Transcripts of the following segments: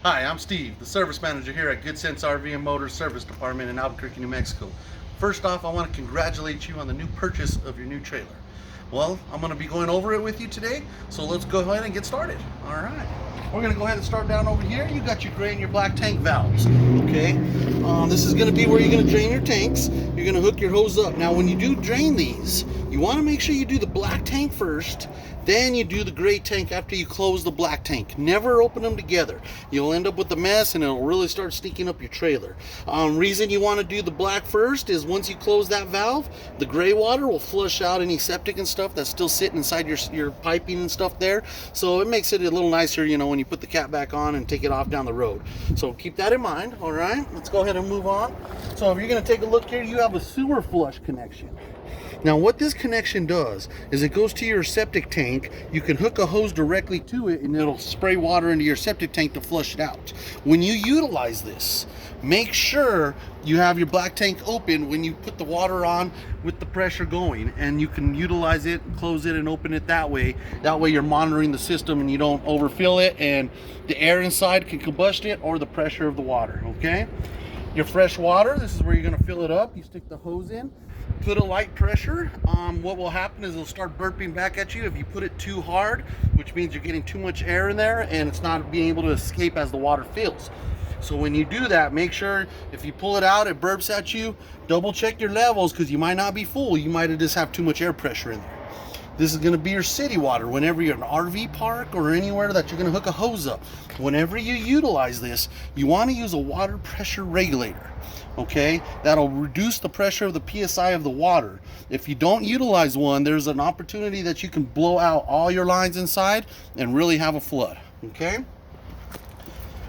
Hi, I'm Steve, the service manager here at Good Sense RV and Motor Service Department in Albuquerque, New Mexico. First off, I want to congratulate you on the new purchase of your new trailer. Well, I'm going to be going over it with you today, so let's go ahead and get started. All right. We're going to go ahead and start down over here. You got your gray and your black tank valves, okay? This is going to be where you're going to drain your tanks. You're going to hook your hose up. Now, when you do drain these, you want to make sure you do the black tank first, then you do the gray tank after you close the black tank. Never open them together. You'll end up with a mess and it'll really start stinking up your trailer. Reason you want to do the black first is once you close that valve, the gray water will flush out any septic and stuff that's still sitting inside your piping and stuff there. So it makes it a little nicer, you know, when you put the cap back on and take it off down the road. So keep that in mind, all right? Let's go ahead and move on. So if you're going to take a look here, you have a sewer flush connection. Now what this connection does is it goes to your septic tank. You can hook a hose directly to it and it'll spray water into your septic tank to flush it out. When you utilize this, make sure you have your black tank open when you put the water on with the pressure going, and you can utilize it, close it and open it that way. That way you're monitoring the system and you don't overfill it and the air inside can combust it or the pressure of the water, okay? Your fresh water, this is where you're gonna fill it up. You stick the hose in. Put a light pressure. What will happen is it'll start burping back at you if you put it too hard, which means you're getting too much air in there and it's not being able to escape as the water fills. So when you do that, make sure if you pull it out, it burps at you. Double check your levels because you might not be full. You might just have too much air pressure in there. This is going to be your city water. Whenever you're in an RV park or anywhere that you're going to hook a hose up, whenever you utilize this, you want to use a water pressure regulator. Okay, that'll reduce the pressure of the PSI of the water. If you don't utilize one, there's an opportunity that you can blow out all your lines inside and really have a flood. Okay,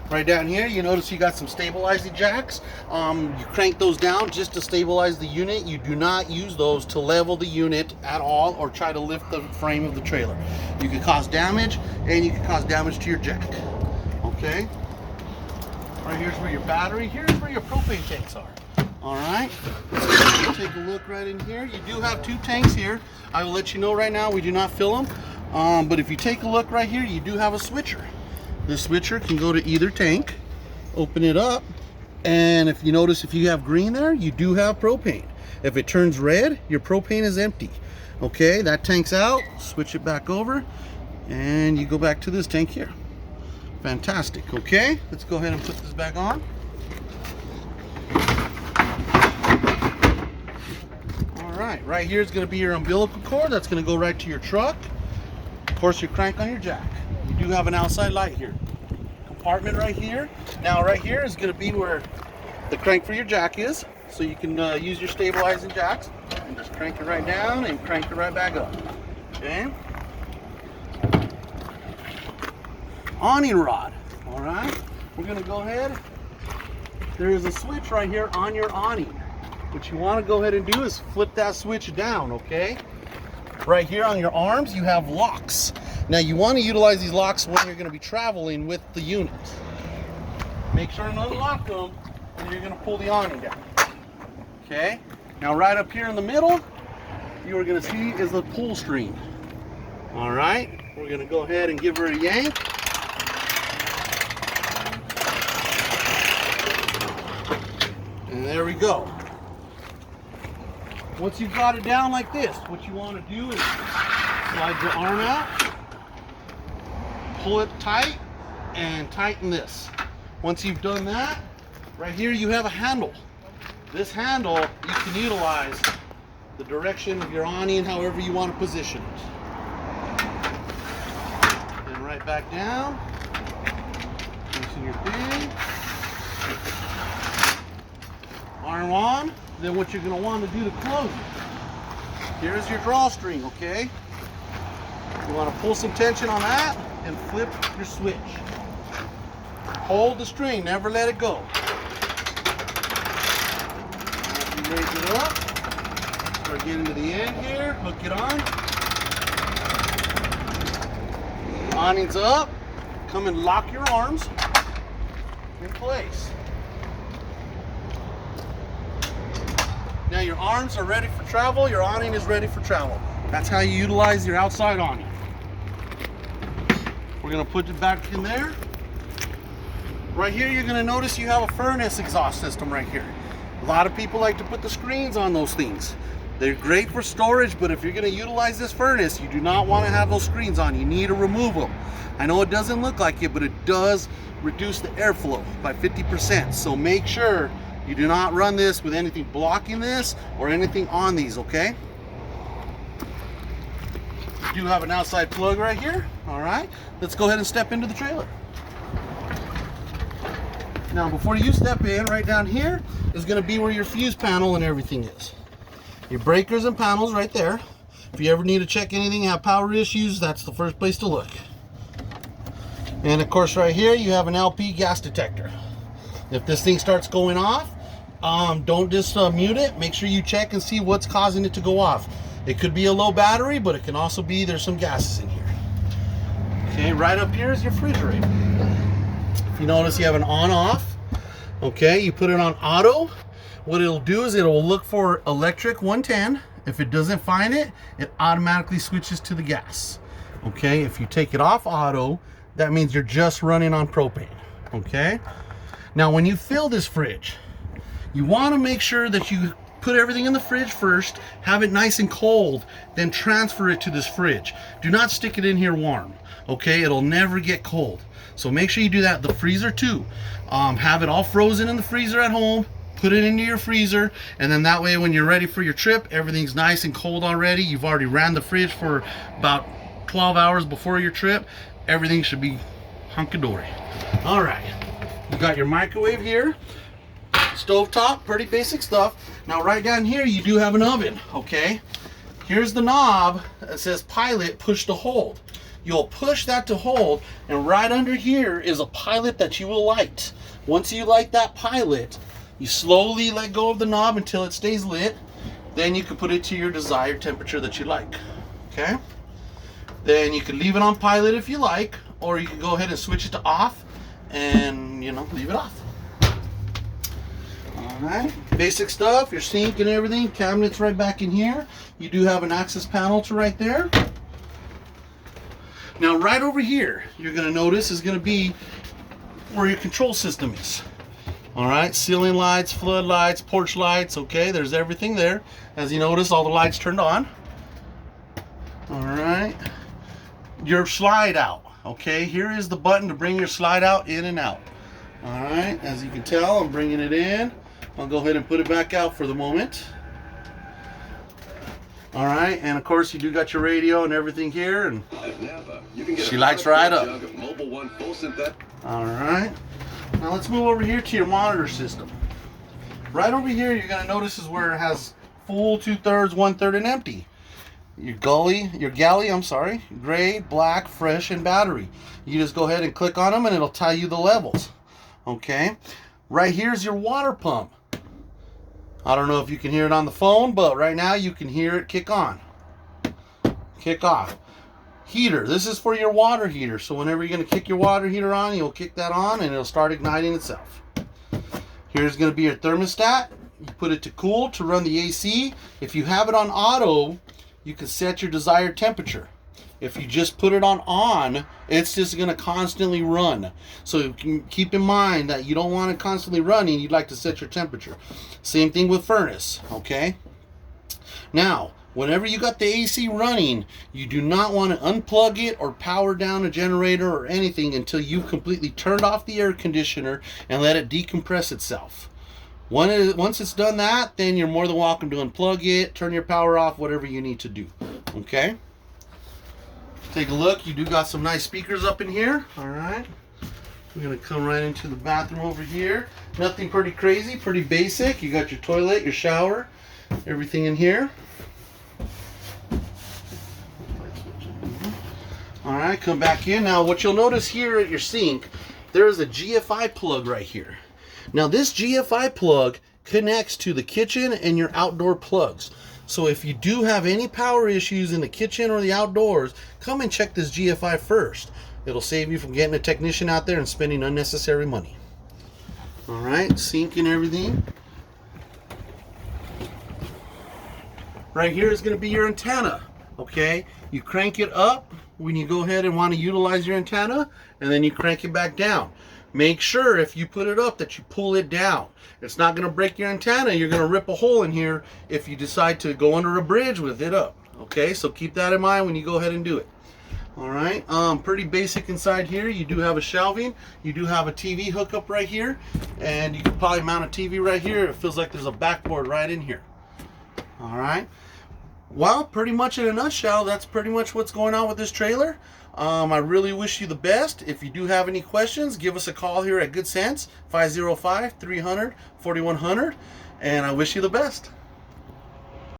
right down here you notice you got some stabilizing jacks. You crank those down just to stabilize the unit. You do not use those to level the unit at all or try to lift the frame of the trailer. You can cause damage and you can cause damage to your jack. Okay, right here's where your battery, here's where your propane tanks are. All right, so take a look right in here. You do have two tanks here. I will let you know right now we do not fill them, but if you take a look right here, you do have a switcher. This switcher can go to either tank. Open it up, and if you notice, if you have green there, you do have propane. If it turns red, your propane is empty. Okay, that tank's out. Switch it back over and you go back to this tank here. Fantastic. Okay, let's go ahead and put this back on. All right here is going to be your umbilical cord. That's going to go right to your truck. Of course, your crank on your jack. You do have an outside light here. Compartment right here. Now right here is going to be where the crank for your jack is. So you can use your stabilizing jacks and just crank it right down and crank it right back up. Okay. Awning rod. All right. We're going to go ahead. There is a switch right here on your awning. What you want to go ahead and do is flip that switch down, okay? Right here on your arms, you have locks. Now you want to utilize these locks when you're going to be traveling with the unit. Make sure to unlock them and you're going to pull the awning down. Okay? Now right up here in the middle, you are going to see is the pull string. All right? We're going to go ahead and give her a yank. And there we go. Once you've got it down like this, what you want to do is slide your arm out, pull it tight, and tighten this. Once you've done that, right here you have a handle. This handle, you can utilize the direction of your awning however you want to position it. And right back down, loosen your thing, arm on. Then what you're going to want to do to close it, here's your drawstring, okay? You want to pull some tension on that and flip your switch. Hold the string, never let it go. As you raise it up, start getting to the end here, hook it on. Awning's up, come and lock your arms in place. Now your arms are ready for travel, your awning is ready for travel. That's how you utilize your outside awning. We're going to put it back in there. Right here, you're gonna notice you have a furnace exhaust system right here. A lot of people like to put the screens on those things. They're great for storage, but if you're gonna utilize this furnace, you do not wanna have those screens on. You need to remove them. I know it doesn't look like it, but it does reduce the airflow by 50%. So make sure you do not run this with anything blocking this or anything on these, okay? You do have an outside plug right here. All right, let's go ahead and step into the trailer. Now, before you step in, right down here is going to be where your fuse panel and everything is. Your breakers and panels right there. If you ever need to check anything, have power issues, that's the first place to look. And of course, right here you have an LP gas detector. If this thing starts going off, don't just mute it. Make sure you check and see what's causing it to go off. It could be a low battery, but it can also be there's some gases in here. Okay, right up here is your refrigerator. If you notice, you have an on-off. Okay, you put it on auto. What it'll do is it'll look for electric 110. If it doesn't find it, it automatically switches to the gas. Okay, if you take it off auto, that means you're just running on propane. Okay, now when you fill this fridge, you want to make sure that you put everything in the fridge first, have it nice and cold, then transfer it to this fridge. Do not stick it in here warm. Okay, it'll never get cold. So make sure you do that. The freezer too. Have it all frozen in the freezer at home, put it into your freezer, and then that way when you're ready for your trip, everything's nice and cold already. You've already ran the fridge for about 12 hours before your trip. Everything should be hunky-dory. All right, you got your microwave here, stovetop, pretty basic stuff. Now right down here you do have an oven. Okay, here's the knob that says pilot, push to hold. You'll push that to hold, and right under here is a pilot that you will light. Once you light that pilot, you slowly let go of the knob until it stays lit. Then you can put it to your desired temperature that you like. Okay, then you can leave it on pilot if you like, or you can go ahead and switch it to off and, you know, leave it off. All right, basic stuff, your sink and everything, cabinets right back in here. You do have an access panel to right there. Now right over here, you're gonna notice is gonna be where your control system is. All right, ceiling lights, flood lights, porch lights, okay, there's everything there. As you notice, all the lights turned on. All right, your slide out, okay, here is the button to bring your slide out in and out. All right, as you can tell, I'm bringing it in. I'll go ahead and put it back out for the moment. All right, and of course you do got your radio and everything here, and she lights right up. All right, now let's move over here to your monitor system. Right over here, you're gonna notice is where it has full, 2/3, 1/3, and empty. Your galley, I'm sorry, gray, black, fresh, and battery. You just go ahead and click on them, and it'll tell you the levels. Okay, right here's your water pump. I don't know if you can hear it on the phone, but right now you can hear it kick on, kick off. Heater, this is for your water heater. So whenever you're gonna kick your water heater on, you'll kick that on and it'll start igniting itself. Here's gonna be your thermostat. You put it to cool to run the AC. If you have it on auto, you can set your desired temperature. If you just put it on, it's just gonna constantly run. So you can keep in mind that you don't want it constantly running, you'd like to set your temperature. Same thing with furnace, okay? Now, whenever you got the AC running, you do not want to unplug it or power down a generator or anything until you've completely turned off the air conditioner and let it decompress itself. Once it's done that, then you're more than welcome to unplug it, turn your power off, whatever you need to do, okay? Take a look, you do got some nice speakers up in here. All right, we're gonna come right into the bathroom over here. Nothing pretty crazy, pretty basic. You got your toilet, your shower, everything in here. All right, come back in. Now what you'll notice here at your sink, there is a GFI plug right here. Now this GFI plug connects to the kitchen and your outdoor plugs. So if you do have any power issues in the kitchen or the outdoors, come and check this GFI first. It'll save you from getting a technician out there and spending unnecessary money. All right, sink and everything. Right here is gonna be your antenna, okay? You crank it up when you go ahead and want to utilize your antenna, and then you crank it back down. Make sure if you put it up that you pull it down. It's not going to break your antenna. You're going to rip a hole in here if you decide to go under a bridge with it up. Okay, so keep that in mind when you go ahead and do it. All right, pretty basic inside here. You do have a shelving. You do have a TV hookup right here, and you could probably mount a TV right here. It feels like there's a backboard right in here. All right. Well, pretty much in a nutshell, that's pretty much what's going on with this trailer. I really wish you the best. If you do have any questions, give us a call here at Good Sense, 505-300-4100, and I wish you the best.